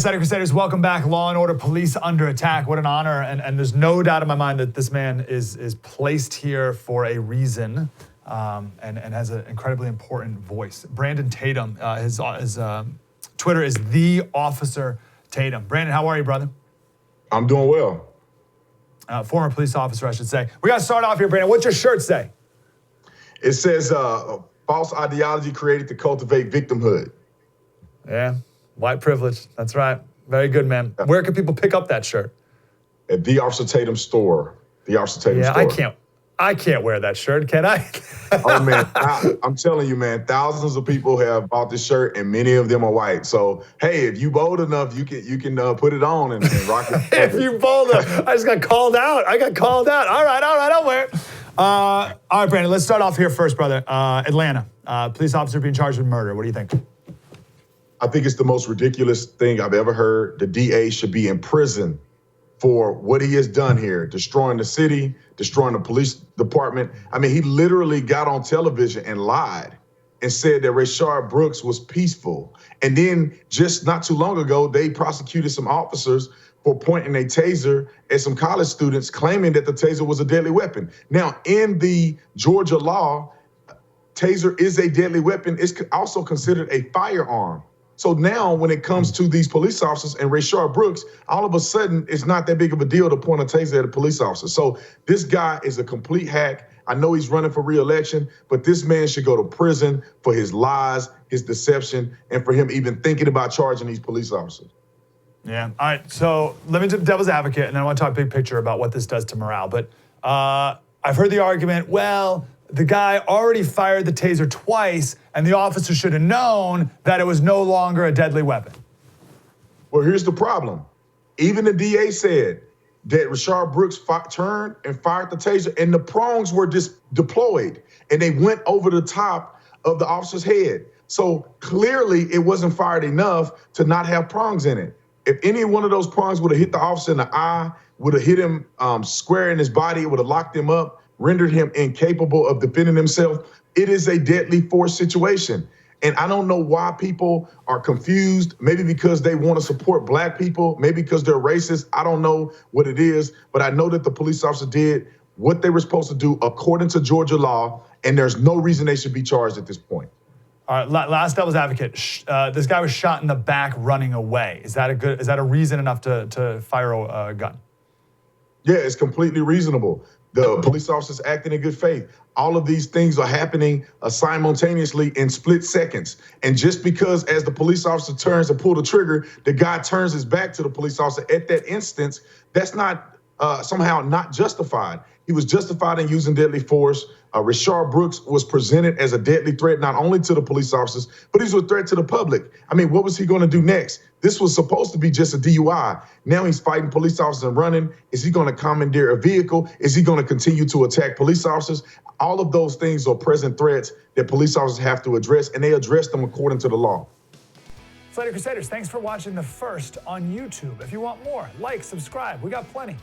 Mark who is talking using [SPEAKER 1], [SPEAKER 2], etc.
[SPEAKER 1] Slater Crusaders, welcome back. Law and Order, police under attack. What an honor. And there's no doubt in my mind that this man is placed here for a reason and has an incredibly important voice. Brandon Tatum, his Twitter is The Officer Tatum. Brandon, how are you, brother?
[SPEAKER 2] I'm doing well.
[SPEAKER 1] Former police officer, I should say. We got to start off here, Brandon. What's your shirt say?
[SPEAKER 2] It says, false ideology created to cultivate victimhood.
[SPEAKER 1] Yeah. White privilege. That's right. Very good, man. Where can people pick up that shirt?
[SPEAKER 2] At The Officer Tatum store. The Officer Tatum store.
[SPEAKER 1] Yeah, I can't wear that shirt, can I?
[SPEAKER 2] Oh man, I'm telling you, man, thousands of people have bought this shirt, and many of them are white. So hey, if you bold enough, you can put it on and rock it.
[SPEAKER 1] If you bold enough, I just got called out. All right, I'll wear it. All right, Brandon. Let's start off here first, brother. Atlanta, police officer being charged with murder. What do you think?
[SPEAKER 2] I think it's the most ridiculous thing I've ever heard. The DA should be in prison for what he has done here, destroying the city, destroying the police department. I mean, he literally got on television and lied and said that Rayshard Brooks was peaceful. And then just not too long ago, they prosecuted some officers for pointing a taser at some college students, claiming that the taser was a deadly weapon. Now, in the Georgia law, taser is a deadly weapon. It's also considered a firearm. So now when it comes to these police officers and Rayshard Brooks, all of a sudden it's not that big of a deal to point a taser at a police officer. So this guy is a complete hack. I know he's running for re-election, but this man should go to prison for his lies, his deception, and for him even thinking about charging these police officers.
[SPEAKER 1] Yeah. All right. So let me do devil's advocate, and then I want to talk big picture about what this does to morale. But I've heard the argument, well, the guy already fired the taser twice, and the officer should have known that it was no longer a deadly weapon.
[SPEAKER 2] Well, here's the problem. Even the DA said that Rayshard Brooks turned and fired the taser, and the prongs were deployed, and they went over the top of the officer's head. So clearly, it wasn't fired enough to not have prongs in it. If any one of those prongs would have hit the officer in the eye, would have hit him square in his body, it would have locked him up, rendered him incapable of defending himself. It is a deadly force situation. And I don't know why people are confused, maybe because they want to support black people, maybe because they're racist. I don't know what it is, but I know that the police officer did what they were supposed to do according to Georgia law, and there's no reason they should be charged at this point.
[SPEAKER 1] All right, last devil's advocate. This guy was shot in the back running away. Is that a reason enough to fire a gun?
[SPEAKER 2] Yeah, it's completely reasonable. The police officers acting in good faith. All of these things are happening simultaneously in split seconds. And just because as the police officer turns to pull the trigger, the guy turns his back to the police officer at that instance, that's not somehow not justified. He was justified in using deadly force. Rayshard Brooks was presented as a deadly threat, not only to the police officers, but he's a threat to the public. I mean, what was he going to do next? This was supposed to be just a DUI. Now he's fighting police officers and running. Is he going to commandeer a vehicle? Is he going to continue to attack police officers? All of those things are present threats that police officers have to address, and they address them according to the law.
[SPEAKER 1] Slater Crusaders, thanks for watching The First on YouTube. If you want more, like, subscribe. We got plenty.